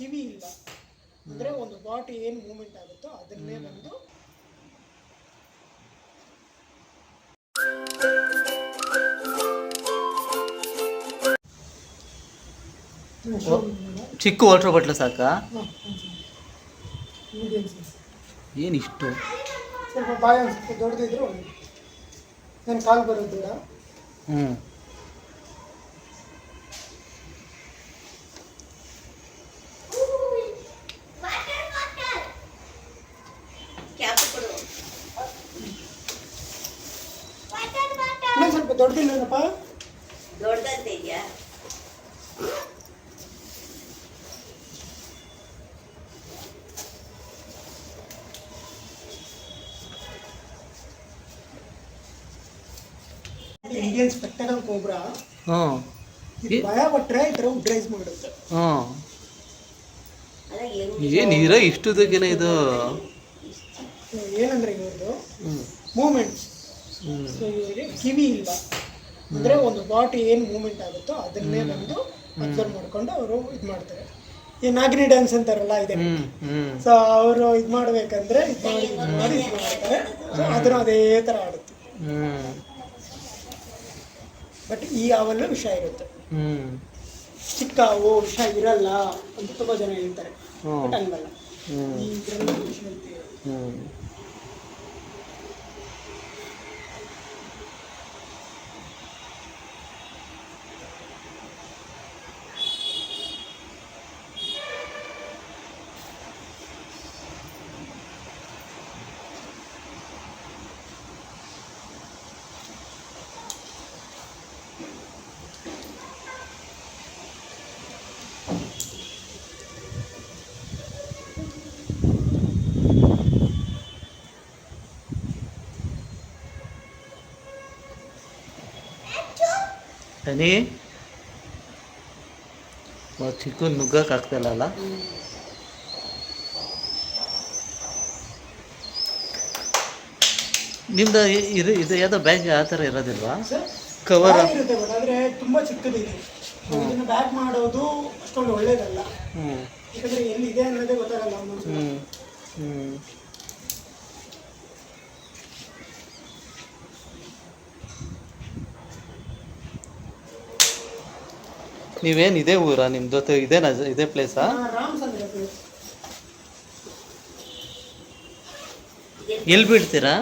ಕಿವಿ ಇಲ್ಲ ಅಂದರೆ ಒಂದು ಬಾಡಿ ಏನು ಮೂಮೆಂಟ್ ಆಗುತ್ತೋ ಅದನ್ನೇ ಬಂದು ಚಿಕ್ಕ ವಾಟರ್ ಬಾಟ್ಲು ಸಾಕಾ? ಏನಿಷ್ಟು ಸ್ವಲ್ಪ ಬಾಯ ಸ್ವಲ್ಪ ದೊಡ್ಡದಿದ್ರು ನಾನು ಕಾಲು ಬರೋದು ಬೇಡ. ಸ್ವಲ್ಪ ದೊಡ್ಡದಿಲ್ಲಪ್ಪ, ದೊಡ್ಡದಂತ ಇದೆಯಾ? Indian spectacle cobra. ಭಯ ಪಟ್ರೆ ಈ ಥರ ಡ್ರೈಸ್ ಮಾಡುತ್ತೆ. ಏನು ಇರೋ ಇಷ್ಟುದಕ್ಕೇನೆ ಇದು ಏನಂದ್ರೆ ಇವ್ರದ್ದು ಮೂಮೆಂಟ್ಸ್. ಸೊ ಇವರಿಗೆ ಕಿವಿ ಇಲ್ಲ ಅಂದರೆ ಒಂದು ಬಾಡಿ ಏನು ಮೂಮೆಂಟ್ ಆಗುತ್ತೋ ಅದನ್ನೇ ಬಂದು ಅಬ್ಸರ್ವ್ ಮಾಡ್ಕೊಂಡು ಅವರು ಇದು ಮಾಡ್ತಾರೆ. ಈ ನಾಗಿನಿ ಡ್ಯಾನ್ಸ್ ಅಂತಾರಲ್ಲ ಇದೆ. ಸೊ ಅವರು ಇದು ಮಾಡ್ಬೇಕಂದ್ರೆ ಇದು ಮಾಡಿ ಮಾಡ್ತಾರೆ. ಸೊ ಅದನ್ನು ಅದೇ ಥರ ಆಡುತ್ತೆ. ಬಟ್ ಈ ಹಾವಲ್ಲೂ ವಿಷ ಇರುತ್ತೆ. ಚಿಕ್ಕ ಹಾವು ವಿಷ ಇರಲ್ಲ ಅಂತ ತುಂಬ ಜನ ಹೇಳ್ತಾರೆ. ಬಟ್ ಹಂಗಲ್ಲ, ಇದರಲ್ಲಿ ವಿಷ ಇರುತ್ತೆ. ಅನಿ ಚಿಕ್ಕ ನುಗ್ಗಕ್ಕೆ ಆಗ್ತಿಲ್ಲ. ನಿಮ್ದು ಇದು ಯಾವುದೋ ಬ್ಯಾಗ್ ಆ ಥರ ಇರೋದಿಲ್ವಾ? ಕವರ್ ಇರುತ್ತೆ ಬಟ್ ಆದರೆ ತುಂಬ ಚಿಕ್ಕದಿದೆ. ಇದನ್ನು ಬ್ಯಾಗ್ ಮಾಡೋದು ಅಷ್ಟೊಂದು ಒಳ್ಳೇದಲ್ಲ. ಯಾಕಂದರೆ ಎಲ್ಲಿದೆ ಅನ್ನೋದೇ ಗೊತ್ತಾಗಲ್ಲ. ನೀವೇನು ಇದೇ ಊರಾ ನಿಮ್ದು? ಇದೇನಾ ಇದೇ ಪ್ಲೇಸಾ? ಎಲ್ಲಿ ಬಿಡ್ತೀರಾ?